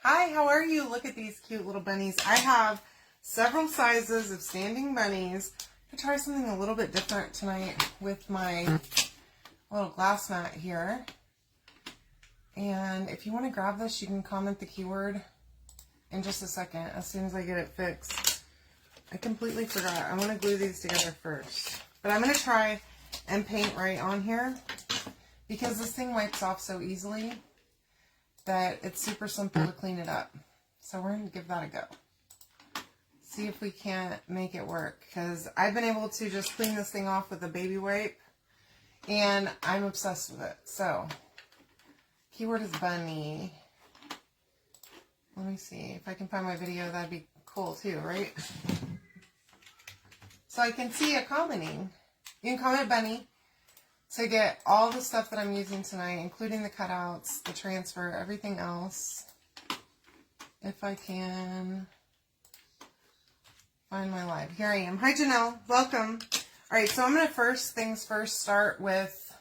Hi, how are you? Look at these cute little bunnies. I have several sizes of standing bunnies. I'm going to try something a little bit different tonight with my little glass mat here. And if you want to grab this, you can comment the keyword in just a second as soon as I get it fixed. I completely forgot. I want to glue these together first. But I'm going to try and paint right on here because this thing wipes off so easily that it's super simple to clean it up. So we're going to give that a go. See if we can't make it work, because I've been able to just clean this thing off with a baby wipe and I'm obsessed with it. So keyword is bunny. Let me see if I can find my video. That'd be cool too, right? So I can see a commenting. You can comment bunny to get all the stuff that I'm using tonight, including the cutouts, the transfer, everything else. If I can find my live. Here I am. Hi, Janelle. Welcome. All right, so I'm going to first things first start with,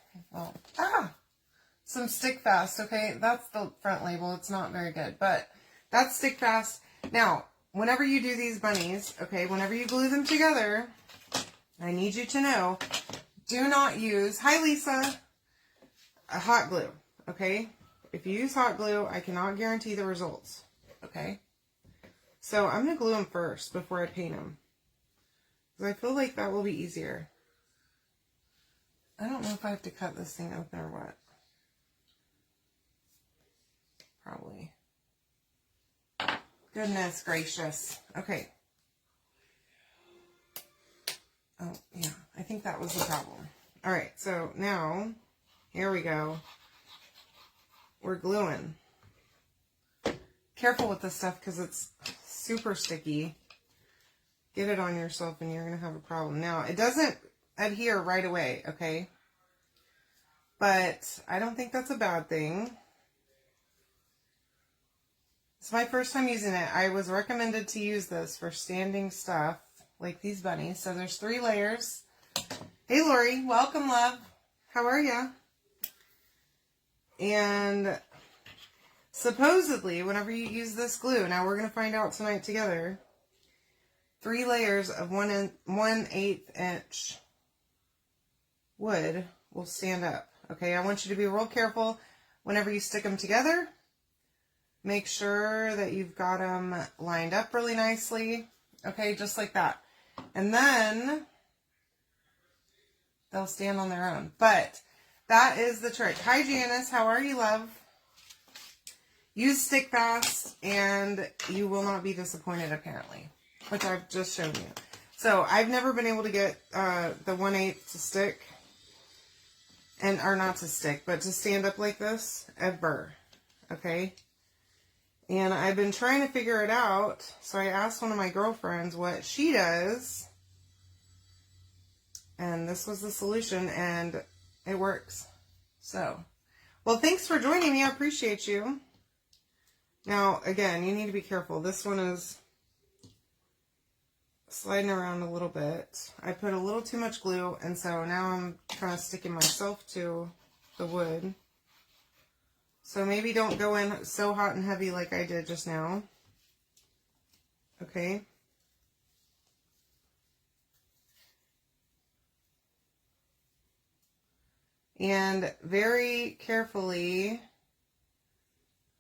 some Stick Fast, okay? That's the front label. It's not very good, but that's Stick Fast. Now, whenever you do these bunnies, okay, whenever you glue them together, I need you to know, do not use, hi Lisa, a hot glue, okay? If you use hot glue, I cannot guarantee the results, okay? So I'm going to glue them first before I paint them, because I feel like that will be easier. I don't know if I have to cut this thing open or what. Probably. Goodness gracious. Okay. Oh, yeah. I think that was the problem. All right. So now, here we go. We're gluing. Careful with this stuff because it's super sticky. Get it on yourself and you're going to have a problem. Now, it doesn't adhere right away, okay? But I don't think that's a bad thing. It's my first time using it. I was recommended to use this for standing stuff like these bunnies. So there's 3 layers. Hey Lori, welcome love. How are ya? And supposedly whenever you use this glue, now we're going to find out tonight together, 3 layers of 1/8 inch wood will stand up. Okay, I want you to be real careful whenever you stick them together. Make sure that you've got them lined up really nicely. Okay, just like that. And then they'll stand on their own. But that is the trick. Hi, Janice. How are you, love? Use Stick Fast, and you will not be disappointed, apparently, which I've just shown you. So I've never been able to get the 1/8 to stick, or not to stick, but to stand up like this, ever. Okay? And I've been trying to figure it out, so I asked one of my girlfriends what she does, and this was the solution, and it works. So, well, thanks for joining me. I appreciate you. Now, again, you need to be careful. This one is sliding around a little bit. I put a little too much glue, and so now I'm kind of sticking myself to the wood. So maybe don't go in so hot and heavy like I did just now. Okay. And very carefully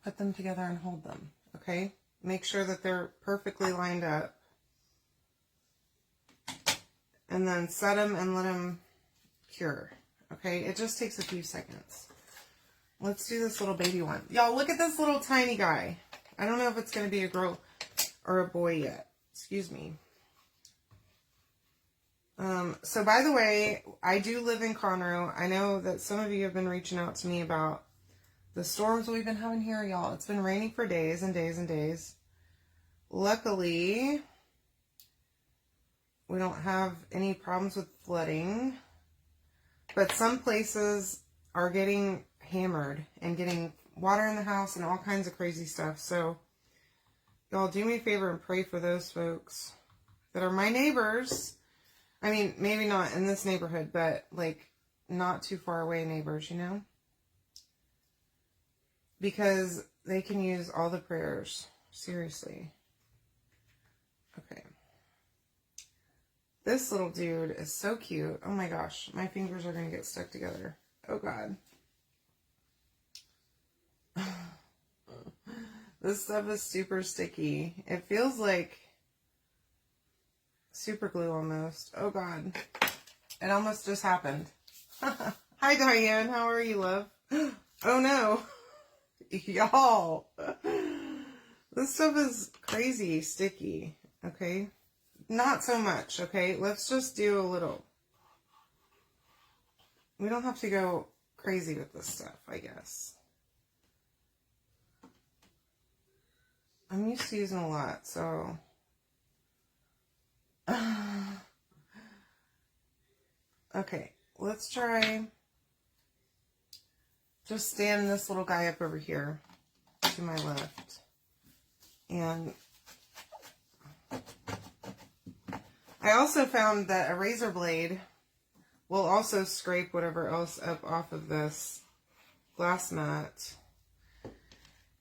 put them together and hold them. Okay. Make sure that they're perfectly lined up. And then set them and let them cure. Okay. It just takes a few seconds. Let's do this little baby one. Y'all, look at this little tiny guy. I don't know if it's going to be a girl or a boy yet. Excuse me. So by the way, I do live in Conroe. I know that some of you have been reaching out to me about the storms we've been having here, y'all. It's been raining for days and days and days. Luckily, we don't have any problems with flooding. But some places are getting hammered and getting water in the house and all kinds of crazy stuff. So y'all do me a favor and pray for those folks that are my neighbors. I mean, maybe not in this neighborhood, but like not too far away neighbors, you know? Because they can use all the prayers. Seriously. Okay. This little dude is so cute. Oh my gosh. My fingers are going to get stuck together. Oh God. This stuff is super sticky. It feels like super glue almost. Oh God. It almost just happened. Hi Diane. How are you, love? Oh no. Y'all. This stuff is crazy sticky. Okay. Not so much. Okay. Let's just do a little. We don't have to go crazy with this stuff, I guess. I'm used to using a lot, so. Okay, let's try just stand this little guy up over here to my left. And I also found that a razor blade will also scrape whatever else up off of this glass mat.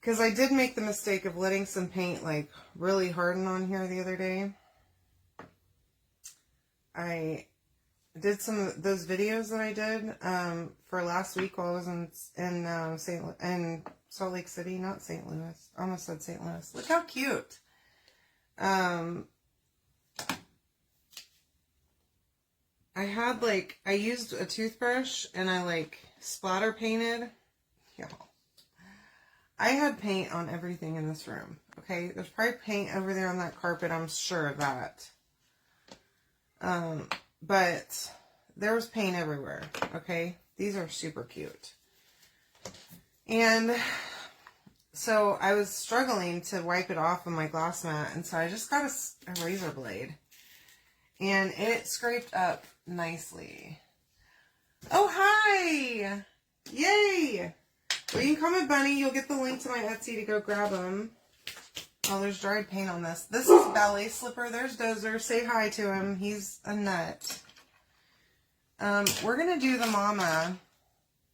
Because I did make the mistake of letting some paint like really harden on here the other day. I did some of those videos that I did for last week while I was in Salt Lake City, not St. Louis. I almost said St. Louis. Look how cute. I had I used a toothbrush and I splatter painted. Y'all. I had paint on everything in this room, okay? There's probably paint over there on that carpet, I'm sure of that. But there was paint everywhere, okay? These are super cute. And so I was struggling to wipe it off on my glass mat, and so I just got a razor blade. And it scraped up nicely. Oh, hi! Yay! Well, you can comment Bunny. You'll get the link to my Etsy to go grab them. Oh, there's dried paint on this. This is Ballet Slipper. There's Dozer. Say hi to him. He's a nut. We're going to do the mama,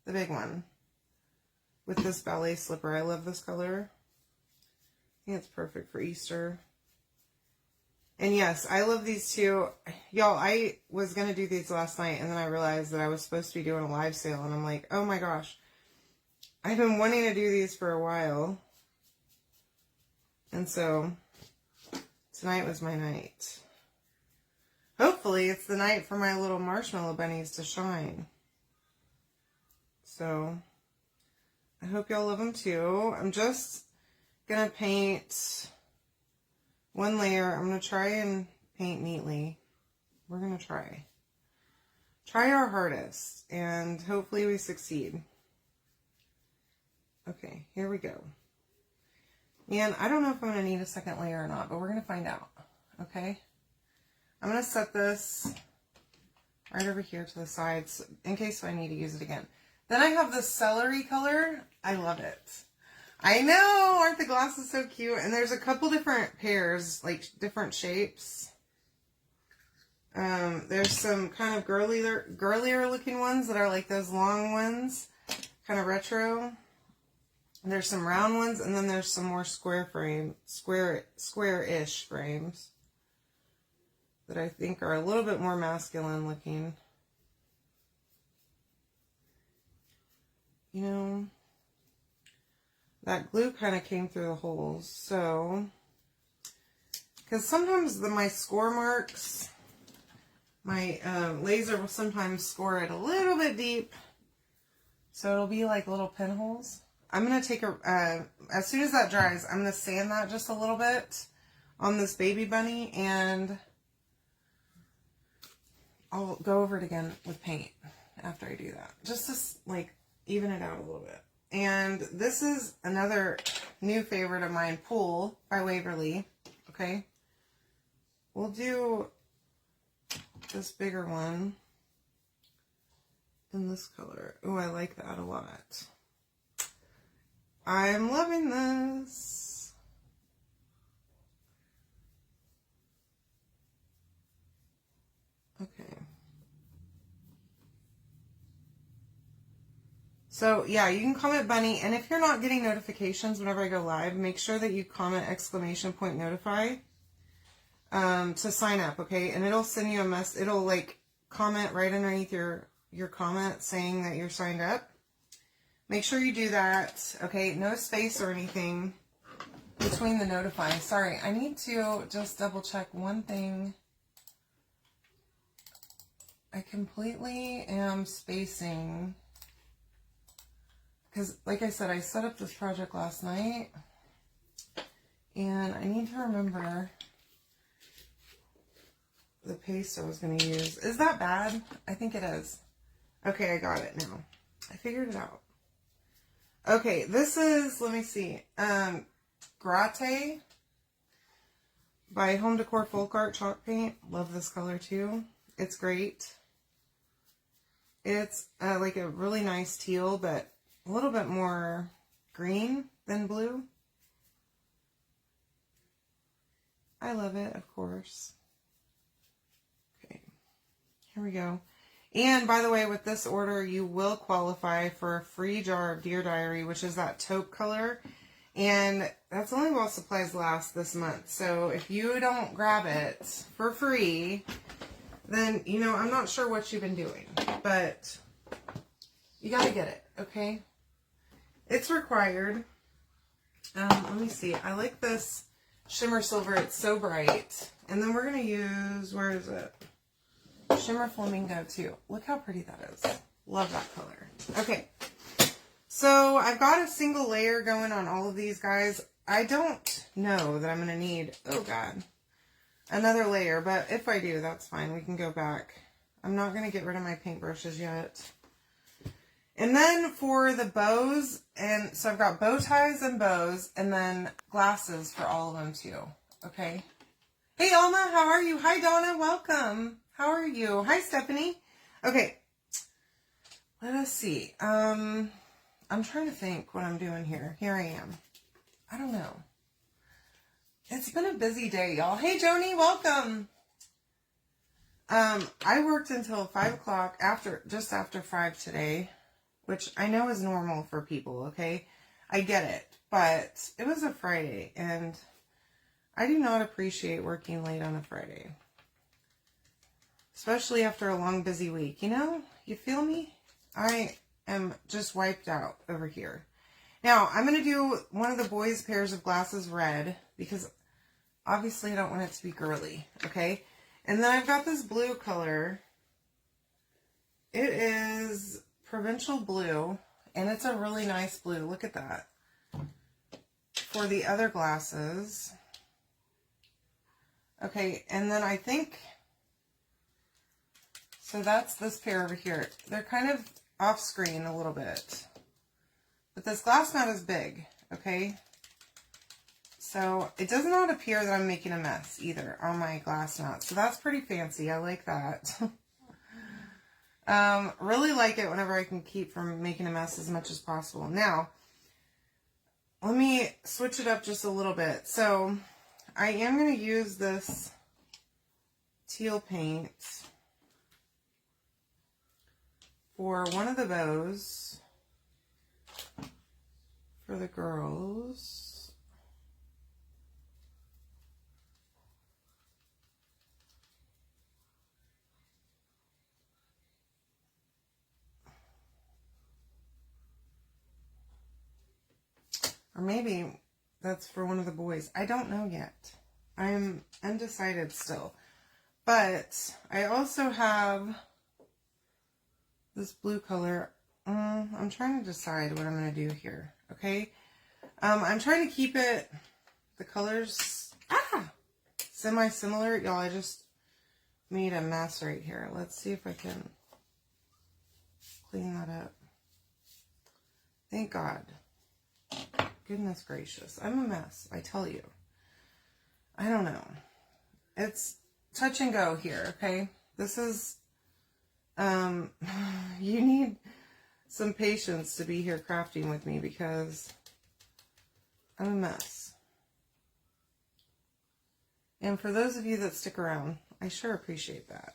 the big one, with this Ballet Slipper. I love this color. I think it's perfect for Easter. And yes, I love these too. Y'all, I was going to do these last night, and then I realized that I was supposed to be doing a live sale, and I'm like, oh my gosh. I've been wanting to do these for a while. And so, tonight was my night. Hopefully, it's the night for my little marshmallow bunnies to shine. So, I hope y'all love them too. I'm just going to paint one layer. I'm going to try and paint neatly. We're going to try. Try our hardest, and hopefully we succeed. Okay, here we go. And I don't know if I'm going to need a second layer or not, but we're going to find out. Okay? I'm going to set this right over here to the sides in case I need to use it again. Then I have this celery color. I love it. I know! Aren't the glasses so cute? And there's a couple different pairs, different shapes. There's some kind of girlier looking ones that are like those long ones. Kind of retro. There's some round ones, and then there's some more square-ish frames that I think are a little bit more masculine looking. You know, that glue kind of came through the holes, so, because sometimes my score marks, my laser will sometimes score it a little bit deep, so it'll be like little pinholes. I'm going to take as soon as that dries, I'm going to sand that just a little bit on this baby bunny, and I'll go over it again with paint after I do that. Just to, even it out a little bit. And this is another new favorite of mine, Pool by Waverly. Okay? We'll do this bigger one in this color. Oh, I like that a lot. I'm loving this. Okay. So yeah, you can comment bunny, and if you're not getting notifications whenever I go live, make sure that you comment !notify to sign up, okay? And it'll send you a mess. It'll like comment right underneath your comment saying that you're signed up. Make sure you do that, okay? No space or anything between the notify. Sorry, I need to just double check one thing. I completely am spacing because, like I said, I set up this project last night and I need to remember the paste I was going to use. Is that bad? I think it is. Okay, I got it now. I figured it out. Okay, this is, let me see, Gratte by Home Decor Folk Art Chalk Paint. Love this color too. It's great. It's like a really nice teal, but a little bit more green than blue. I love it, of course. Okay, here we go. And by the way, with this order, you will qualify for a free jar of Dear Diary, which is that taupe color. And that's only while supplies last this month. So if you don't grab it for free, then, you know, I'm not sure what you've been doing. But you got to get it, okay? It's required. Let me see. I like this shimmer silver. It's so bright. And then we're going to use, where is it? Shimmer Flamingo too. Look how pretty that is. Love that color. Okay. So I've got a single layer going on all of these guys. I don't know that I'm going to need, oh God, another layer. But if I do, that's fine. We can go back. I'm not going to get rid of my paintbrushes yet. And then for the bows, and so I've got bow ties and bows, and then glasses for all of them too. Okay. Hey, Alma, how are you? Hi, Donna. Welcome. How are you? Hi, Stephanie. Okay. Let us see. I'm trying to think what I'm doing here. Here I am. I don't know. It's been a busy day, y'all. Hey, Joni, welcome. I worked until 5 o'clock just after 5 today, which I know is normal for people, okay? I get it, but it was a Friday, and I do not appreciate working late on a Friday. Especially after a long, busy week, you know? You feel me? I am just wiped out over here. Now, I'm going to do one of the boys' pairs of glasses red, because obviously I don't want it to be girly, okay? And then I've got this blue color. It is Provincial Blue, and it's a really nice blue. Look at that. For the other glasses. Okay, and then I think... So that's this pair over here. They're kind of off screen a little bit. But this glass mat is big, okay? So it does not appear that I'm making a mess either on my glass mat. So that's pretty fancy. I like that. Really like it whenever I can keep from making a mess as much as possible. Now, let me switch it up just a little bit. So I am going to use this teal paint for one of the bows for the girls. Or maybe that's for one of the boys. I don't know yet. I'm undecided still. But I also have this blue color. I'm trying to decide what I'm going to do here. Okay. I'm trying to keep it, the colors, semi-similar. Y'all, I just made a mess right here. Let's see if I can clean that up. Thank God. Goodness gracious. I'm a mess, I tell you. I don't know. It's touch and go here, okay? This is, you need some patience to be here crafting with me because I'm a mess. And for those of you that stick around, I sure appreciate that.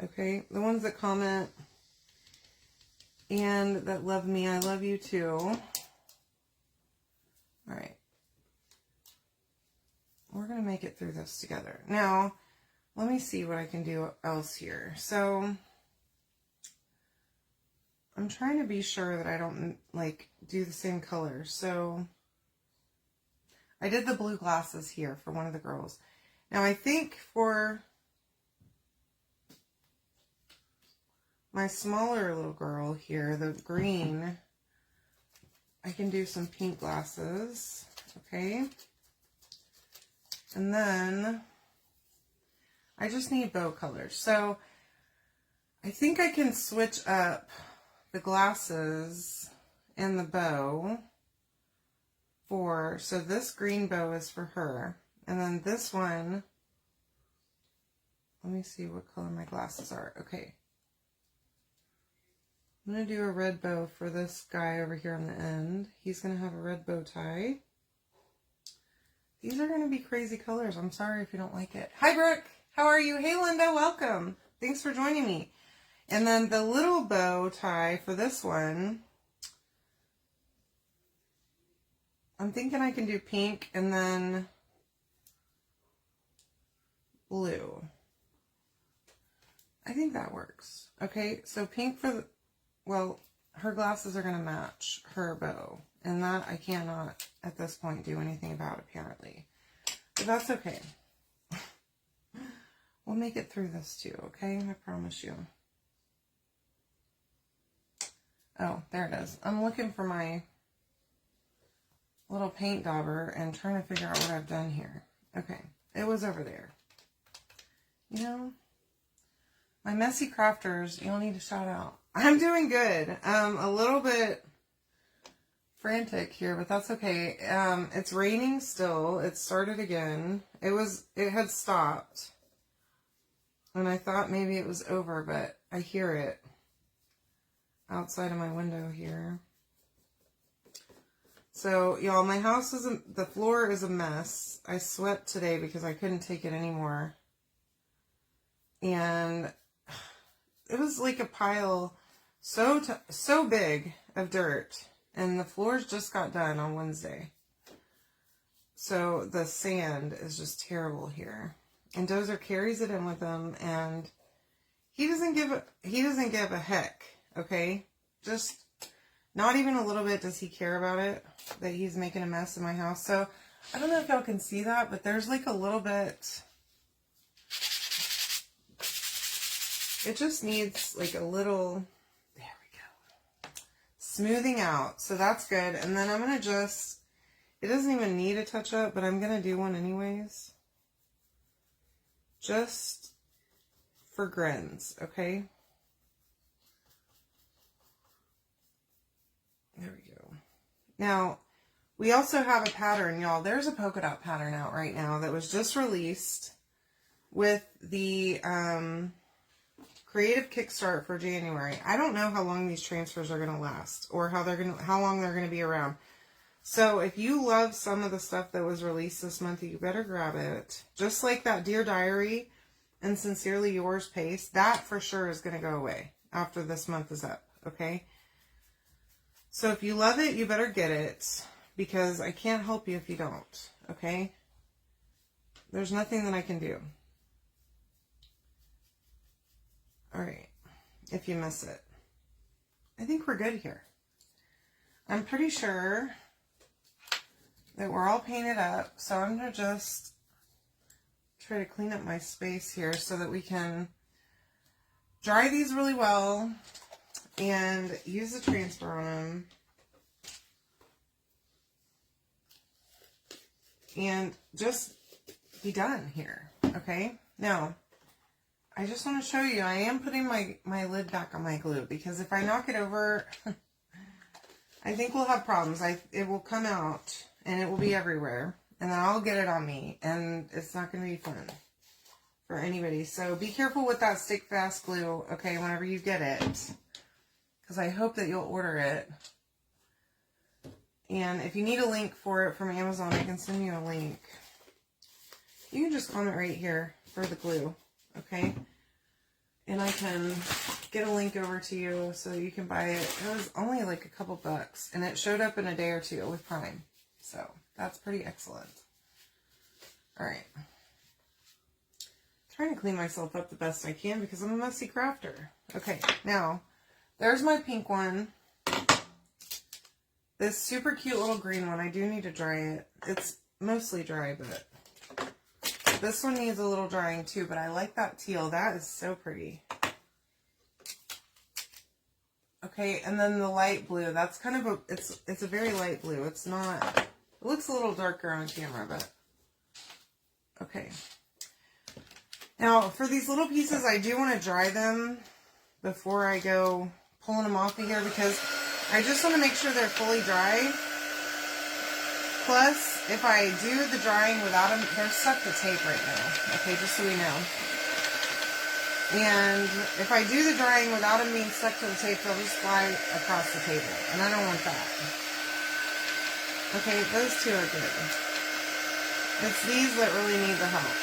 Okay? The ones that comment and that love me. I love you too. All right. We're going to make it through this together. Now, let me see what I can do else here. So, I'm trying to be sure that I don't, like, do the same color. So, I did the blue glasses here for one of the girls. Now, I think for my smaller little girl here, the green, I can do some pink glasses, okay? And then I just need bow colors. So I think I can switch up the glasses and the bow for, so this green bow is for her. And then this one, let me see what color my glasses are. Okay. I'm going to do a red bow for this guy over here on the end. He's going to have a red bow tie. These are going to be crazy colors. I'm sorry if you don't like it. Hi, Brooke. How are you? Hey, Linda. Welcome. Thanks for joining me. And then the little bow tie for this one, I'm thinking I can do pink and then blue. I think that works. Okay, so pink for the, well, her glasses are going to match her bow. And that I cannot, at this point, do anything about, apparently. But that's okay. We'll make it through this, too, okay? I promise you. Oh, there it is. I'm looking for my little paint dauber and trying to figure out what I've done here. Okay, it was over there. You know, my messy crafters, you'll need to shout out. I'm doing good. A little bit frantic here, but that's okay. It's raining still. It started again. It had stopped. And I thought maybe it was over, but I hear it outside of my window here. So, y'all, my house is, the floor is a mess. I swept today because I couldn't take it anymore. And it was like a pile so big of dirt. And the floors just got done on Wednesday. So the sand is just terrible here. And Dozer carries it in with him, and he doesn't give a heck, okay? Just not even a little bit does he care about it, that he's making a mess in my house. So I don't know if y'all can see that, but there's like a little bit, it just needs like a little, there we go, smoothing out. So that's good. And then I'm going to just, it doesn't even need a touch up, but I'm going to do one anyways. Just for grins, okay? There we go. Now, we also have a pattern, y'all. There's a polka dot pattern out right now that was just released with the creative kickstart for January. I don't know how long these transfers are going to last or how long they're going to be around. So if you love some of the stuff that was released this month, you better grab it. Just like that Dear Diary and Sincerely Yours paste, that for sure is going to go away after this month is up, okay? So if you love it, you better get it, because I can't help you if you don't, okay? There's nothing that I can do. All right, if you miss it. I think we're good here. I'm pretty sure that we're all painted up, so I'm going to just try to clean up my space here so that we can dry these really well and use the transfer on them and just be done here, okay? Now, I just want to show you, I am putting my lid back on my glue, because if I knock it over, I think we'll have problems. It will come out and it will be everywhere, and then I'll get it on me, and it's not going to be fun for anybody. So be careful with that stick fast glue, okay, whenever you get it, because I hope that you'll order it. And if you need a link for it from Amazon, I can send you a link. You can just comment right here for the glue, okay? And I can get a link over to you so you can buy it. It was only like a couple bucks, and it showed up in a day or two with Prime. So that's pretty excellent. All right. Trying to clean myself up the best I can because I'm a messy crafter. Okay, now there's my pink one. This super cute little green one, I do need to dry it. It's mostly dry, but this one needs a little drying too, but I like that teal. That is so pretty. Okay, and then the light blue. That's kind of a, it's a very light blue. It's not, it looks a little darker on camera, but okay. Now, for these little pieces, I do want to dry them before I go pulling them off of here because I just want to make sure they're fully dry. Plus, if I do the drying without them, they're stuck to tape right now. Okay, just so we know. And if I do the drying without them being stuck to the tape, they'll just fly across the table. And I don't want that. Okay, those two are good. It's these that really need the help.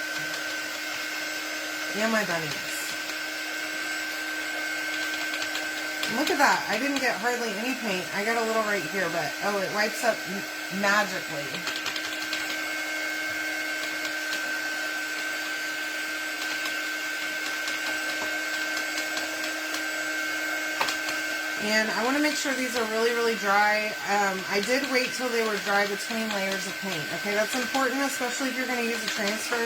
And my bunnies. Look at that. I didn't get hardly any paint. I got a little right here, but oh, it wipes up magically. And I want to make sure these are really, really dry. I did wait till they were dry between layers of paint. Okay, that's important, especially if you're going to use a transfer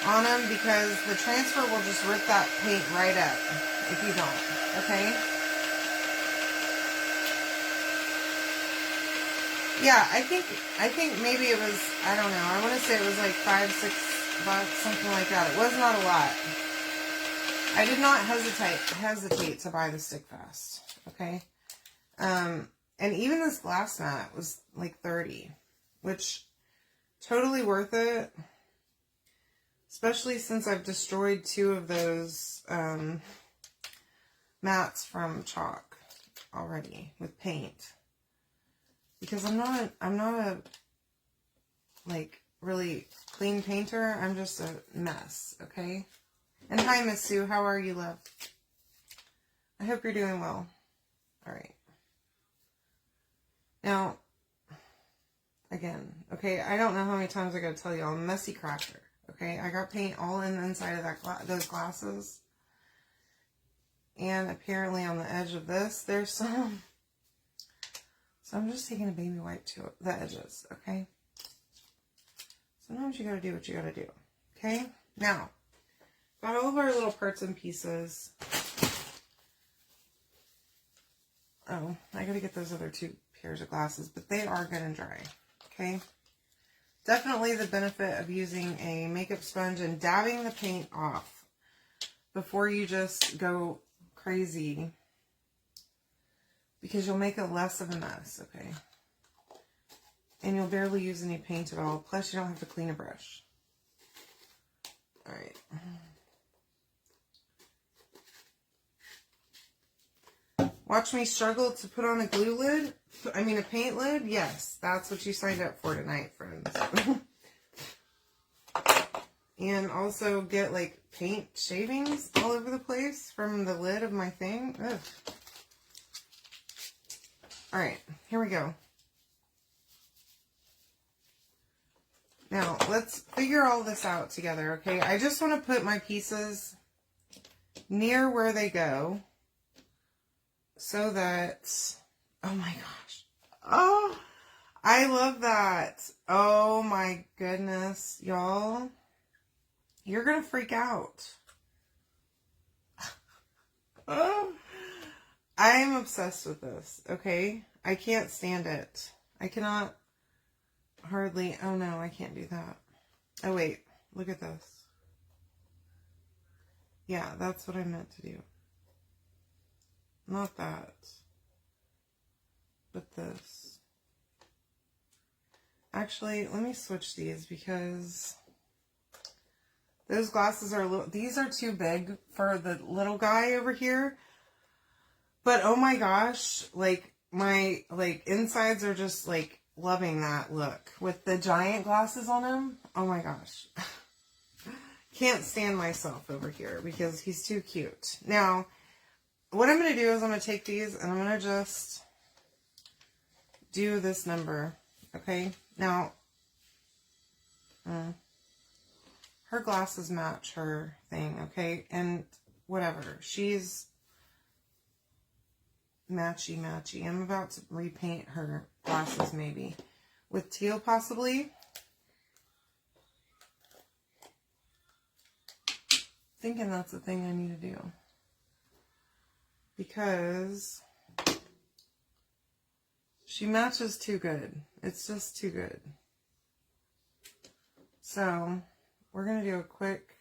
on them, because the transfer will just rip that paint right up if you don't, okay? Yeah, I think maybe it was, I don't know, I want to say it was like $5, $6, something like that. It was not a lot. I did not hesitate to buy the Stick Fast, okay? And even this glass mat was like $30, which totally worth it. Especially since I've destroyed 2 of those mats from chalk already with paint. Because I'm not a like really clean painter. I'm just a mess, okay? And hi, Miss Sue. How are you, love? I hope you're doing well. All right. Now, again, okay, I don't know how many times I gotta tell y'all, I'm a messy crafter. Okay, I got paint all in the inside of those glasses. And apparently on the edge of this, there's some. So I'm just taking a baby wipe to the edges, okay? Sometimes you gotta do what you gotta do, okay? Now, got all of our little parts and pieces. Oh, I gotta get those other 2 pairs of glasses, but they are good and dry, okay? Definitely the benefit of using a makeup sponge and dabbing the paint off before you just go crazy, because you'll make it less of a mess, okay? And you'll barely use any paint at all. Plus, you don't have to clean a brush. All right. Watch me struggle to put on a glue lid. I mean, a paint lid? Yes, that's what you signed up for tonight, friends. And also get, like, paint shavings all over the place from the lid of my thing. Ugh. Alright, here we go. Now, let's figure all this out together, okay? I just want to put my pieces near where they go so that... Oh my gosh. Oh, I love that. Oh my goodness, y'all. You're going to freak out. Oh, I'm obsessed with this, okay? I can't stand it. I cannot hardly... Oh no, I can't do that. Oh wait, look at this. Yeah, that's what I meant to do. Not that. But this. Actually, let me switch these because those glasses are these are too big for the little guy over here. But oh my gosh, like my insides are just like loving that look with the giant glasses on him. Oh my gosh. Can't stand myself over here because he's too cute. Now, what I'm going to do is I'm going to take these and I'm going to just do this number. Okay. Now, her glasses match her thing. Okay. And whatever. She's matchy. I'm about to repaint her glasses maybe with teal possibly. Thinking that's the thing I need to do. Because she matches too good. It's just too good. So we're going to do a quick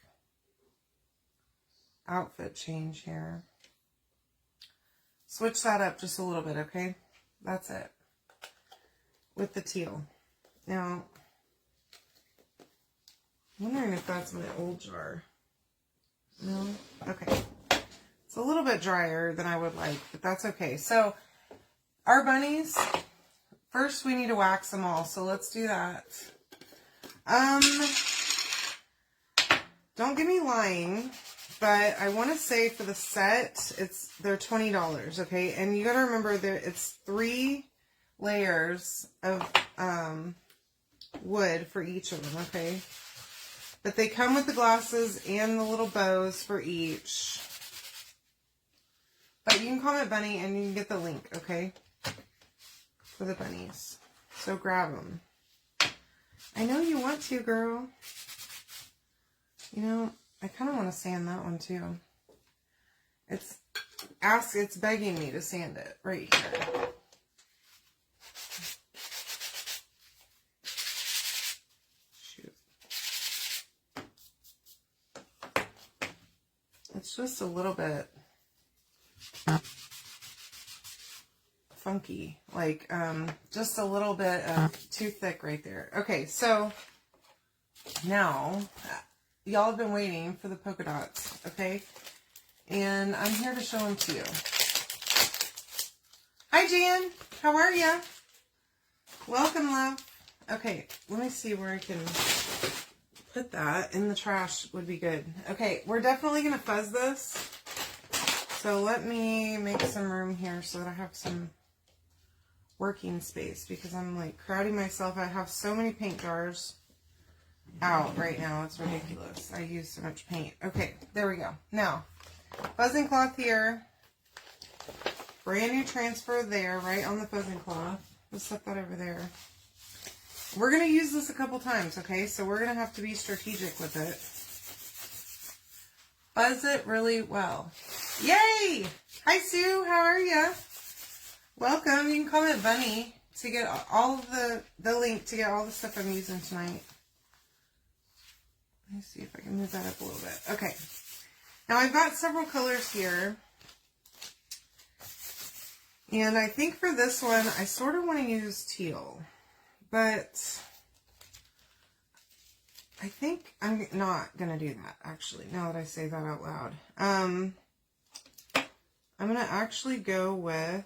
outfit change here. Switch that up just a little bit, okay? That's it. With the teal. Now, I'm wondering if that's my old jar. No? Okay. It's a little bit drier than I would like, but that's okay. So, our bunnies, first we need to wax them all, so let's do that. Don't get me lying, but I want to say for the set, they're $20, okay? And you got to remember that it's 3 layers of wood for each of them, okay? But they come with the glasses and the little bows for each. But you can comment bunny and you can get the link, okay? For the bunnies. So grab them. I know you want to, girl. You know, I kind of want to sand that one too. It's begging me to sand it right here. Shoot. It's just a little bit funky, like just a little bit too thick right there. Okay, so now y'all have been waiting for the polka dots, okay? And I'm here to show them to you. Hi, Jan. How are ya? Welcome, love. Okay, let me see where I can put that. In the trash would be good. Okay, we're definitely going to fuzz this. So let me make some room here so that I have some working space because I'm like crowding myself. I have so many paint jars out right now. It's ridiculous. I use so much paint. Okay, there we go. Now, fuzzing cloth here. Brand new transfer there, right on the fuzzing cloth. Let's set that over there. We're going to use this a couple times, okay? So we're going to have to be strategic with it. Fuzz it really well. Yay! Hi, Sue. How are you? Welcome. You can comment bunny to get all of the link to get all the stuff I'm using tonight. Let me see if I can move that up a little bit. Okay. Now I've got several colors here. And I think for this one, I sort of want to use teal. But I think I'm not going to do that, actually, now that I say that out loud. I'm going to actually go with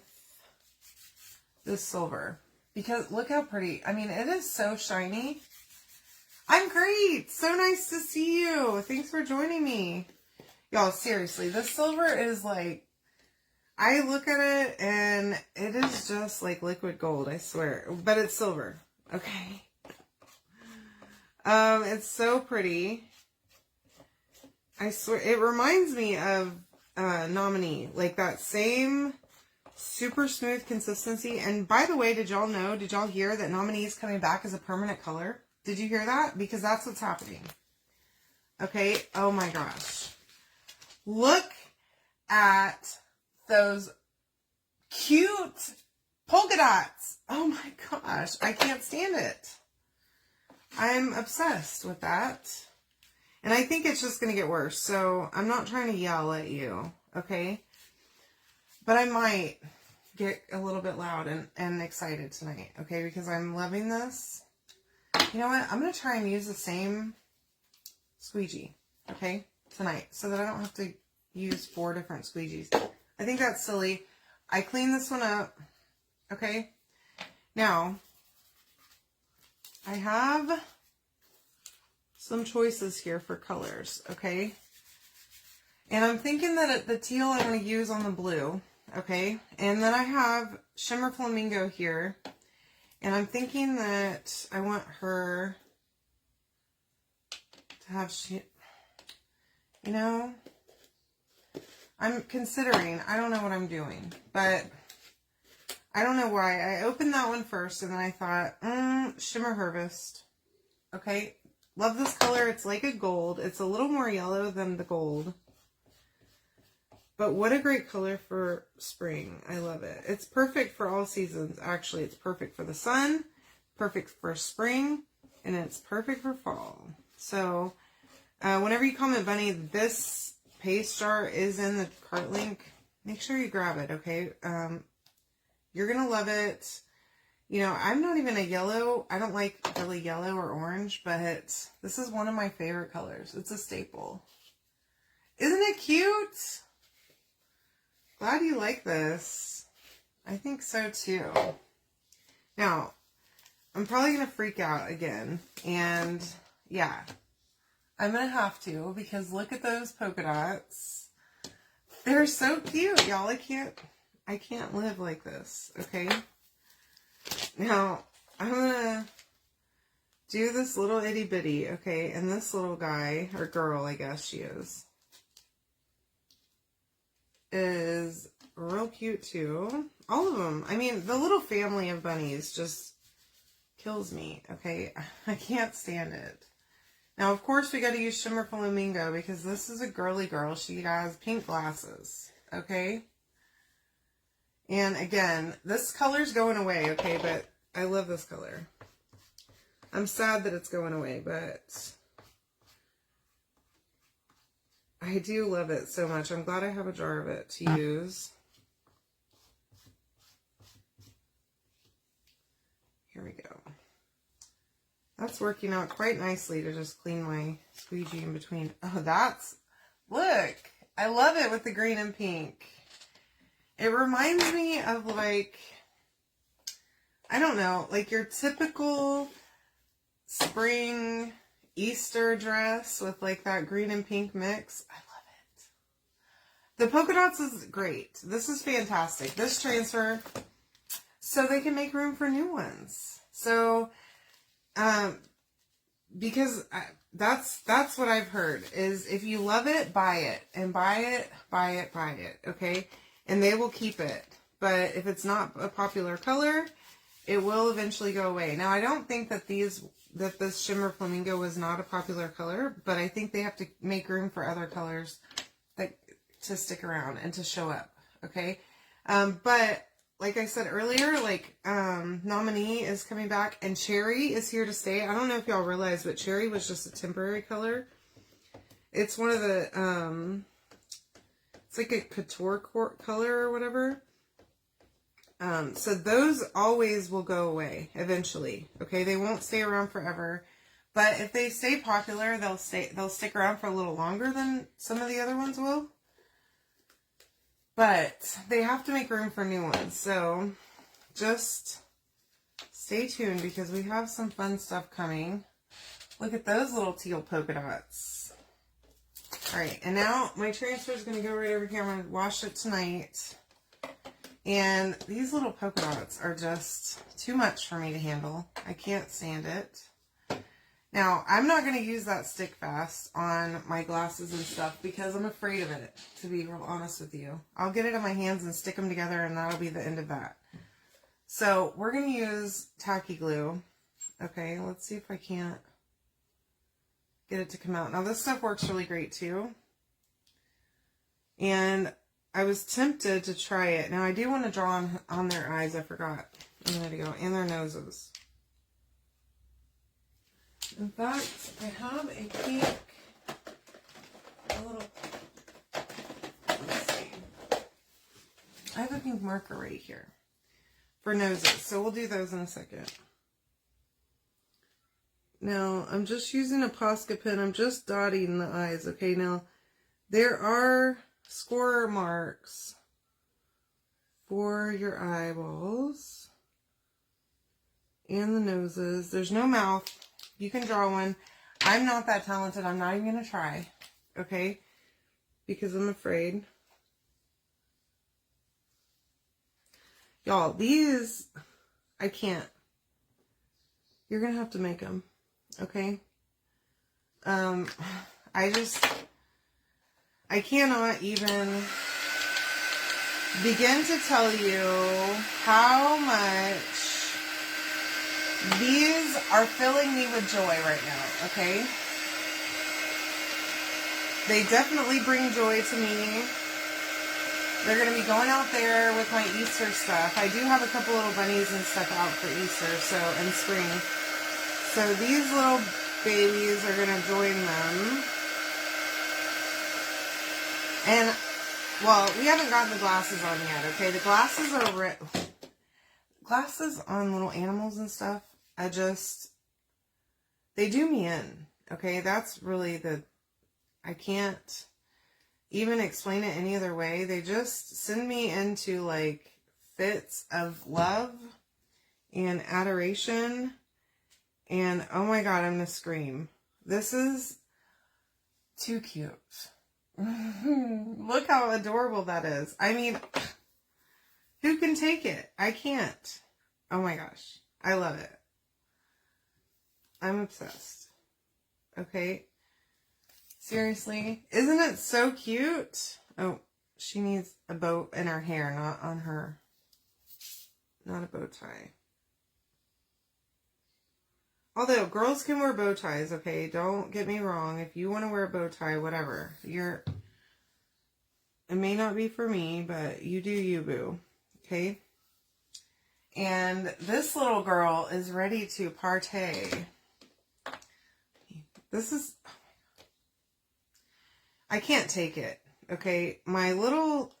this silver. Because look how pretty. I mean, it is so shiny. I'm great. So nice to see you. Thanks for joining me. Y'all, seriously, this silver is like, I look at it and it is just like liquid gold, I swear. But it's silver. Okay. It's so pretty. I swear, it reminds me of Nominee. Like that same super smooth consistency. And by the way, did y'all hear that Nominee is coming back as a permanent color? Did you hear that? Because that's what's happening. Okay. Oh my gosh. Look at those cute polka dots. Oh my gosh. I can't stand it. I'm obsessed with that. And I think it's just going to get worse. So I'm not trying to yell at you. Okay. But I might get a little bit loud and excited tonight. Okay. Because I'm loving this. You know what? I'm going to try and use the same squeegee. Okay. Tonight. So that I don't have to use 4 different squeegees. I think that's silly. I cleaned this one up. Okay. Now, I have some choices here for colors. Okay. And I'm thinking that the teal I'm going to use on the blue, okay? And then I have Shimmer Flamingo here. And I'm thinking that I want her to have, you know, I'm considering, I don't know what I'm doing, but I don't know why. I opened that one first and then I thought, Shimmer Harvest. Okay, love this color. It's like a gold. It's a little more yellow than the gold. But what a great color for spring. I love it. It's perfect for all seasons. Actually, it's perfect for the sun, perfect for spring, and it's perfect for fall. So, whenever you comment bunny, this paste jar is in the cart link. Make sure you grab it, okay? You're going to love it. You know, I'm not even a yellow. I don't like really yellow or orange, but this is one of my favorite colors. It's a staple. Isn't it cute? Glad you like this. I think so too. Now, I'm probably going to freak out again. And yeah, I'm going to have to because look at those polka dots. They're so cute, y'all. I can't live like this, okay? Now, I'm going to do this little itty bitty, okay? And this little guy, or girl, I guess she is real cute too. All of them. I mean, the little family of bunnies just kills me, okay? I can't stand it. Now, of course, we got to use Shimmer Flamingo because this is a girly girl. She has pink glasses, okay? And again, this color's going away, okay? But I love this color. I'm sad that it's going away, but I do love it so much. I'm glad I have a jar of it to use. Here we go. That's working out quite nicely to just clean my squeegee in between. Oh, look, I love it with the green and pink. It reminds me of like, I don't know, like your typical spring Easter dress with like that green and pink mix. I love it. The polka dots is great. This is fantastic. This transfer, so they can make room for new ones. So, because that's what I've heard is if you love it, buy it and buy it, buy it, buy it. Okay. And they will keep it. But if it's not a popular color, it will eventually go away. Now, I don't think that this Shimmer Flamingo was not a popular color, but I think they have to make room for other colors to stick around and to show up, okay? But like I said earlier, like Nominee is coming back and Cherry is here to stay. I don't know if y'all realize, but Cherry was just a temporary color. It's one of the, it's like a couture color or whatever. So those always will go away eventually. Okay, they won't stay around forever, but if they stay popular, they'll stick around for a little longer than some of the other ones will. But they have to make room for new ones. So just stay tuned because we have some fun stuff coming. Look at those little teal polka dots. All right, and now my transfer is going to go right over here. I'm going to wash it tonight. And these little polka dots are just too much for me to handle. I can't stand it. Now, I'm not going to use that stick fast on my glasses and stuff because I'm afraid of it, to be real honest with you. I'll get it in my hands and stick them together and that'll be the end of that. So, we're going to use tacky glue. Okay, let's see if I can't get it to come out. Now, this stuff works really great too. And I was tempted to try it. Now, I do want to draw on their eyes. I forgot a minute ago. And their noses. In fact, I have a pink, let's see. I have a pink marker right here for noses. So we'll do those in a second. Now, I'm just using a Posca pen. I'm just dotting the eyes. Okay, now, there are score marks for your eyeballs and the noses. There's no mouth. You can draw one. I'm not that talented. I'm not even going to try. Okay? because I'm afraid. Y'all, these, I can't. You're going to have to make them, okay? I cannot even begin to tell you how much these are filling me with joy right now, okay? They definitely bring joy to me. They're going to be going out there with my Easter stuff. I do have a couple little bunnies and stuff out for Easter, and spring. So these little babies are going to join them. And, well, we haven't gotten the glasses on yet, okay? The glasses are glasses on little animals and stuff, they do me in, okay? That's really I can't even explain it any other way. They just send me into, like, fits of love and adoration. And, oh my God, I'm going to scream. This is too cute. Look how adorable that is. I mean, who can take it? I can't. Oh my gosh. I love it. I'm obsessed. Okay. Seriously. Isn't it so cute? Oh, she needs a bow in her hair, not on her. Not a bow tie. Although, girls can wear bow ties, okay? Don't get me wrong. If you want to wear a bow tie, whatever. It may not be for me, but you do you, boo. Okay? And this little girl is ready to partay. This is... I can't take it, okay? My little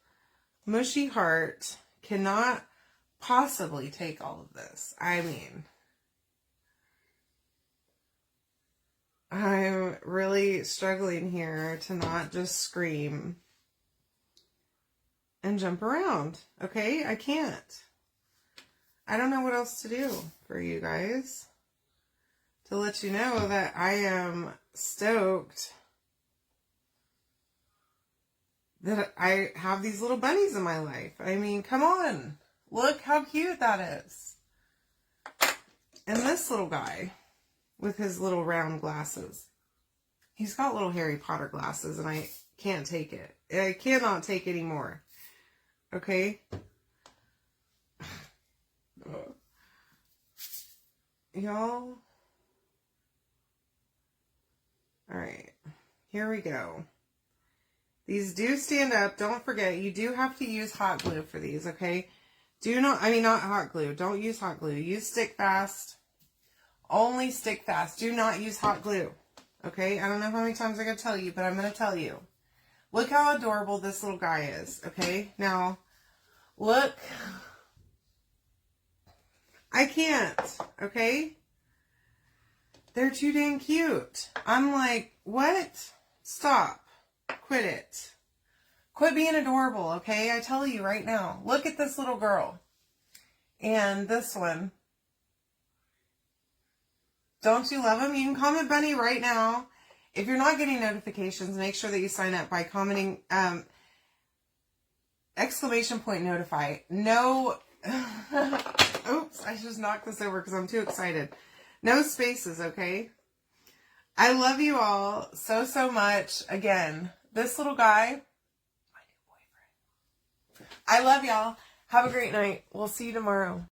mushy heart cannot possibly take all of this. I mean... I'm really struggling here to not just scream and jump around, okay? I can't. I don't know what else to do for you guys to let you know that I am stoked that I have these little bunnies in my life. I mean, come on. Look how cute that is. And this little guy with his little round glasses. He's got little Harry Potter glasses, and I can't take it. I cannot take anymore. Okay? Y'all? Alright. Here we go. These do stand up. Don't forget, you do have to use hot glue for these, okay? Not hot glue. Don't use hot glue. Use stick fast. Only stick fast. Do not use hot glue. Okay? I don't know how many times I gotta tell you, but I'm gonna tell you. Look how adorable this little guy is. Okay? Now, look. I can't. Okay? They're too dang cute. I'm like, what? Stop. Quit it. Quit being adorable, okay? I tell you right now. Look at this little girl. And this one. Don't you love them? You can comment Bunny right now. If you're not getting notifications, make sure that you sign up by commenting !notify. No. Oops, I just knocked this over because I'm too excited. No spaces, okay? I love you all so, so much. Again, this little guy, my new boyfriend. I love y'all. Have a great night. We'll see you tomorrow.